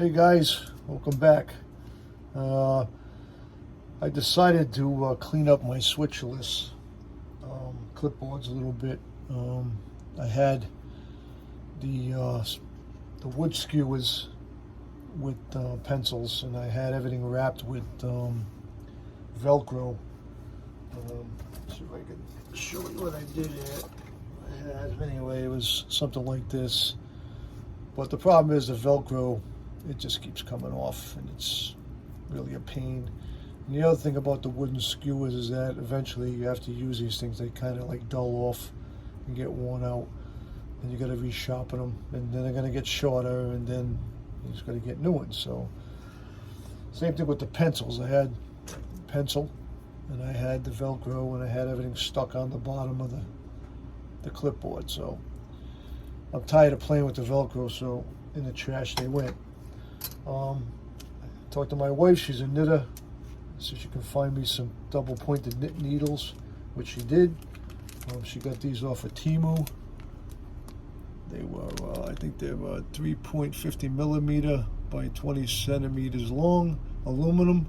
Hey guys, welcome back. I decided to clean up my switcherless clipboards a little bit. I had the wood skewers with pencils, and I had everything wrapped with Velcro. See if I can show you what I did here. Anyway, it was something like this. But the problem is the Velcro, it just keeps coming off, and it's really a pain. And the other thing about the wooden skewers is that eventually you have to use these things. They kind of like dull off and get worn out, and you got to resharpen them, and then they're going to get shorter, and then you just got to get new ones. So same thing with the pencils. I had pencil, and I had the Velcro, and I had everything stuck on the bottom of the clipboard. So I'm tired of playing with the Velcro, so in the trash they went. I talked to my wife, she's a knitter, so she can find me some double pointed knit needles, which she did. She got these off of Temu. They were, I think they were 3.50 millimeter by 20 centimeters long, aluminum.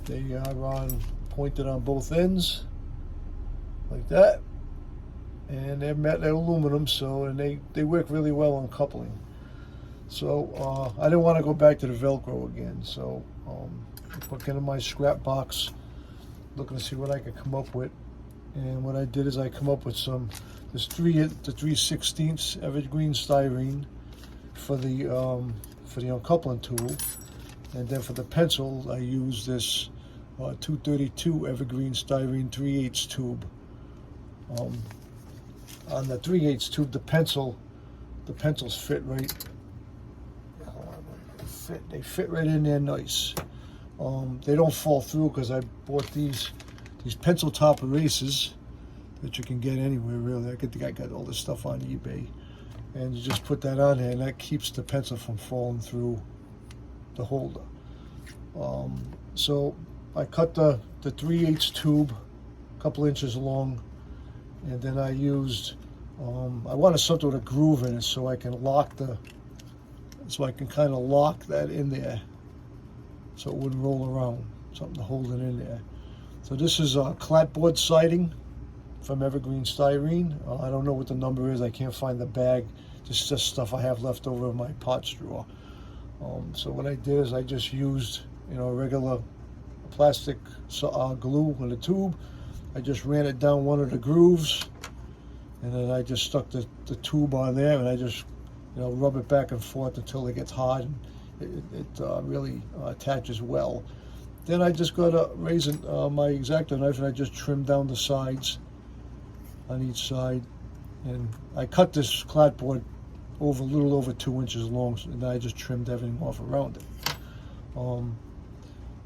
They are pointed on both ends, like that. And they're aluminum, so, and they work really well on coupling. So I didn't want to go back to the Velcro again, so I put it in my scrap box, looking to see what I could come up with. And what I did is I come up with this 3/16 evergreen styrene for the uncoupling tool, and then for the pencil I use this 232 evergreen styrene 3/8 tube. On the 3/8 tube, the pencils fit right. They fit right in there nice. They don't fall through because I bought these pencil top erasers that you can get anywhere really. I got all this stuff on eBay, and you just put that on there, and that keeps the pencil from falling through the holder. So I cut the 3/8 tube a couple inches long, and then I used I wanted something with a groove in it so I can kind of lock that in there so it wouldn't roll around, something to hold it in there. So this is clapboard siding from evergreen styrene. I don't know what the number is, I can't find the bag, just stuff I have left over in my parts drawer. So what I did is I just used regular plastic glue in a tube. I just ran it down one of the grooves, and then I just stuck the tube on there, and I just rub it back and forth until it gets hard, and it really attaches well. Then I just got my X-Acto knife, and I just trimmed down the sides on each side, and I cut this clapboard a little over 2 inches long, and I just trimmed everything off around it.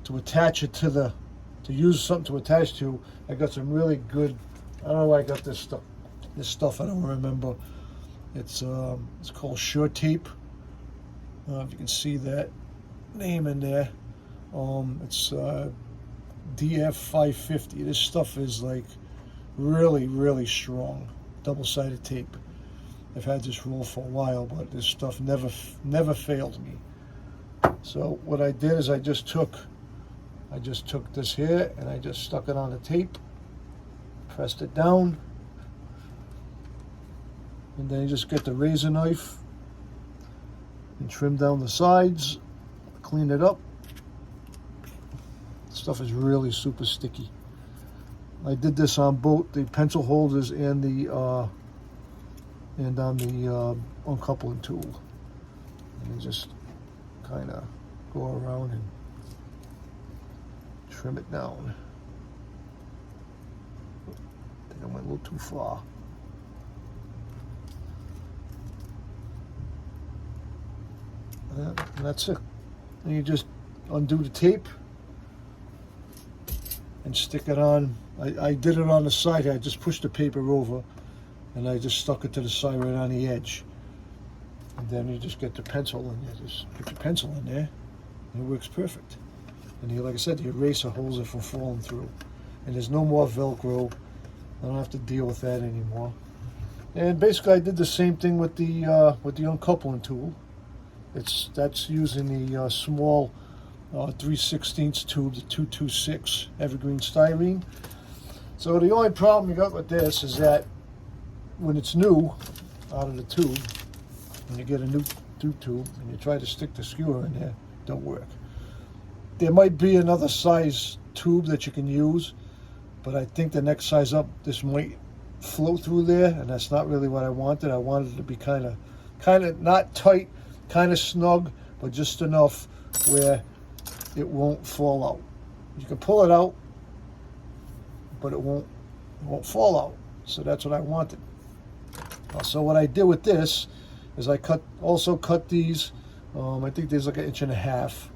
To attach it to use something to attach to, I got some really good, I don't know where I got this stuff, I don't remember. It's called Sure Tape. If you can see that name in there. It's DF550. This stuff is like really, really strong. Double-sided tape. I've had this roll for a while, but this stuff never failed me. So what I did is I just took this here, and I just stuck it on the tape, pressed it down, and then you just get the razor knife and trim down the sides, clean it up. Stuff is really super sticky. I did this on both the pencil holders and on the uncoupling tool. And you just kind of go around and trim it down. I think I went a little too far. And that's it. And you just undo the tape and stick it on. I did it on the side here. I just pushed the paper over, and I just stuck it to the side right on the edge. And then you just get the pencil, and you just put your pencil in there, and it works perfect. And like I said, the eraser holds it from falling through. And there's no more Velcro. I don't have to deal with that anymore. And basically I did the same thing with the uncoupling tool. That's using the small 3/16 tube, the 226 evergreen styrene. So the only problem you got with this is that when it's new out of the tube, when you get a new tube and you try to stick the skewer in there, it don't work. There might be another size tube that you can use, but I think the next size up, this might flow through there, and that's not really what I wanted. I wanted it to be kind of not tight, kind of snug, but just enough where it won't fall out. You can pull it out, but it won't fall out. So that's what I wanted. So what I did with this is I also cut these. I think there's like 1.5 inches,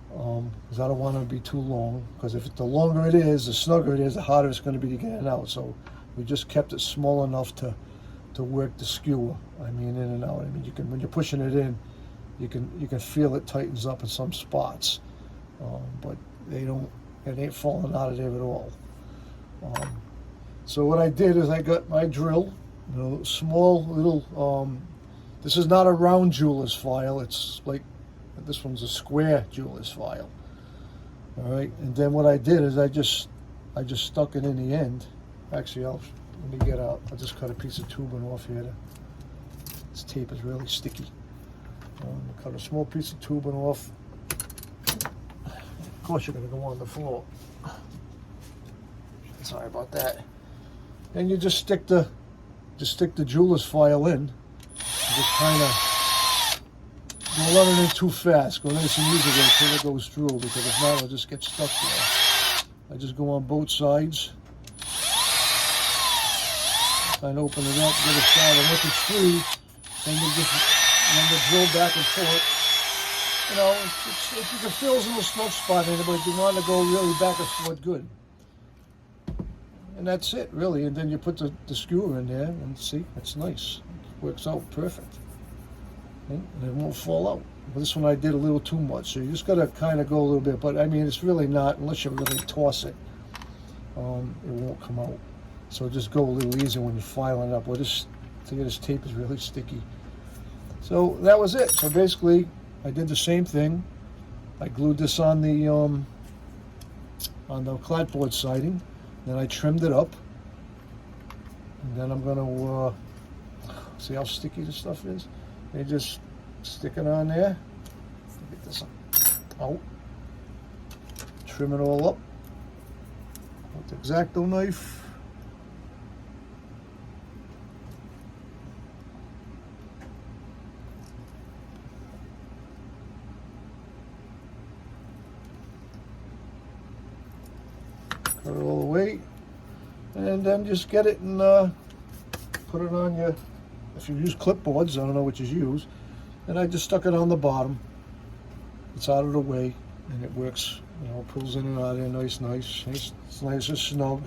because I don't want them to be too long. Because if the longer it is, the snugger it is, the harder it's going to be to get it out. So we just kept it small enough to work the skewer. I mean, in and out. I mean, you can, when you're pushing it in, you can feel it tightens up in some spots, but it ain't falling out of there at all. So what I did is I got my drill, small little. This is not a round jeweler's file. It's like this one's a square jeweler's file. All right, and then what I did is I just stuck it in the end. Actually, let me get out. I just cut a piece of tubing off here. This tape is really sticky. Cut a small piece of tubing off. Of course, you're going to go on the floor. Sorry about that. And you just stick the jeweler's file in. Just kind of don't run it in too fast. Go nice and easy until it goes through, because if not, it'll just get stuck there. I just go on both sides. Kind of open it up, get it started. Once it's free, then you just run the drill back and forth. You can feel a little snug spot in it, but you want to go really back and forth good. And that's it, really. And then you put the skewer in there, and see, it's nice. It works out perfect. Okay? And it won't fall out. But this one I did a little too much, so you just got to kind of go a little bit. But I mean, it's really not, unless you really toss it, it won't come out. So just go a little easier when you're filing it up. Well, this tape is really sticky. So that was it. So basically, I did the same thing. I glued this on the clapboard siding. Then I trimmed it up. And then I'm gonna see how sticky this stuff is. You just stick it on there. Get this out. Trim it all up with the X-Acto knife. Cut it all the way, and then just get it and put it on your, if you use clipboards, I don't know what you use, and I just stuck it on the bottom. It's out of the way, and it works, pulls in and out of there nice. It's nice and snug.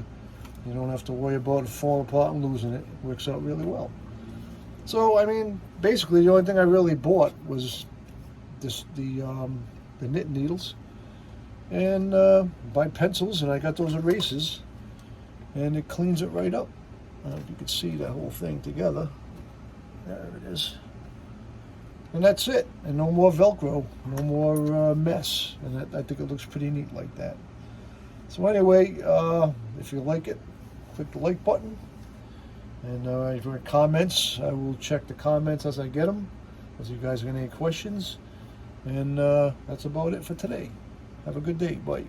You don't have to worry about it falling apart and losing it. It works out really well. So, I mean, basically the only thing I really bought was the knit needles, and buy pencils, and I got those erasers, and it cleans it right up. I don't know if you can see that whole thing together. There it is. And that's it. And no more Velcro, no more mess. And I think it looks pretty neat like that. So anyway, if you like it, click the like button. And if you have comments, I will check the comments as I get them. If you guys have any questions. And that's about it for today. Have a good day. Bye.